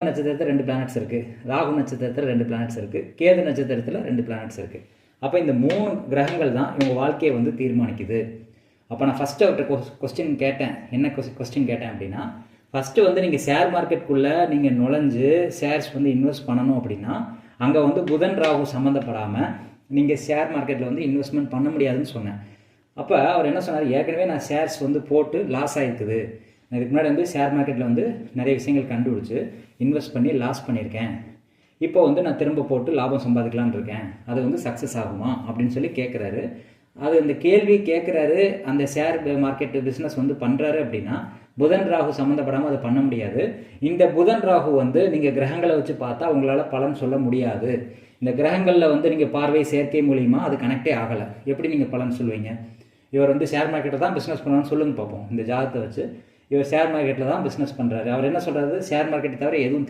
நட்சத்திரத்தில் 2 பிளானட்ஸ் இருக்குது, ராகு நட்சத்திரத்தில் 2 பிளானட்ஸ் இருக்குது, கேது நட்சத்திரத்தில் 2 பிளானட்ஸ் இருக்குது. அப்போ இந்த 3 கிரகங்கள் தான் இவங்க வாழ்க்கையை வந்து தீர்மானிக்குது. அப்போ நான் ஃபஸ்ட்டு அவர்கிட்ட கொஸ்டின் கேட்டேன். என்ன கொஸ்டின் கேட்டேன் அப்படின்னா, ஃபஸ்ட்டு வந்து நீங்கள் ஷேர் மார்க்கெட்டுக்குள்ளே நீங்கள் நுழைஞ்சு ஷேர்ஸ் வந்து இன்வெஸ்ட் பண்ணணும் அப்படின்னா அங்கே வந்து புதன் ராகு சம்மந்தப்படாமல் நீங்கள் ஷேர் மார்க்கெட்டில் வந்து இன்வெஸ்ட்மெண்ட் பண்ண முடியாதுன்னு சொன்னேன். அப்போ அவர் என்ன சொன்னார், ஏற்கனவே நான் ஷேர்ஸ் வந்து போட்டு லாஸ் ஆகிருக்குது, நான் இதுக்கு முன்னாடி வந்து ஷேர் மார்க்கெட்டில் வந்து நிறைய விஷயங்கள் கண்டுபிடிச்சி இன்வெஸ்ட் பண்ணி லாஸ் பண்ணியிருக்கேன், இப்போ வந்து நான் திரும்ப போட்டு லாபம் சம்பாதிக்கலான்னு இருக்கேன், அது வந்து சக்ஸஸ் ஆகுமா அப்படின்னு சொல்லி கேட்குறாரு. அது அந்த கேள்வி கேட்குறாரு. அந்த ஷேர் மார்க்கெட்டு பிஸ்னஸ் வந்து பண்ணுறாரு அப்படின்னா புதன் ராகு சம்மந்தப்படாமல் அதை பண்ண முடியாது. இந்த புதன் ராகு வந்து நீங்கள் கிரகங்களை வச்சு பார்த்தா உங்களால் பலன் சொல்ல முடியாது. இந்த கிரகங்களில் வந்து நீங்கள் பார்வை சேர்க்கை மூலிமா அது கனெக்டே ஆகலை. எப்படி நீங்கள் பலன் சொல்லுவீங்க? இவர் வந்து ஷேர் மார்க்கெட்டை தான் பிஸ்னஸ் பண்ணணும்னு சொல்லுங்க பார்ப்போம். இந்த ஜாதகத்தை வச்சு இவர் ஷேர் மார்க்கெட்டில் தான் பிஸ்னஸ் பண்ணுறாரு. அவர் என்ன சொல்கிறாரு, ஷேர் மார்க்கெட்டை தவிர எதுவும்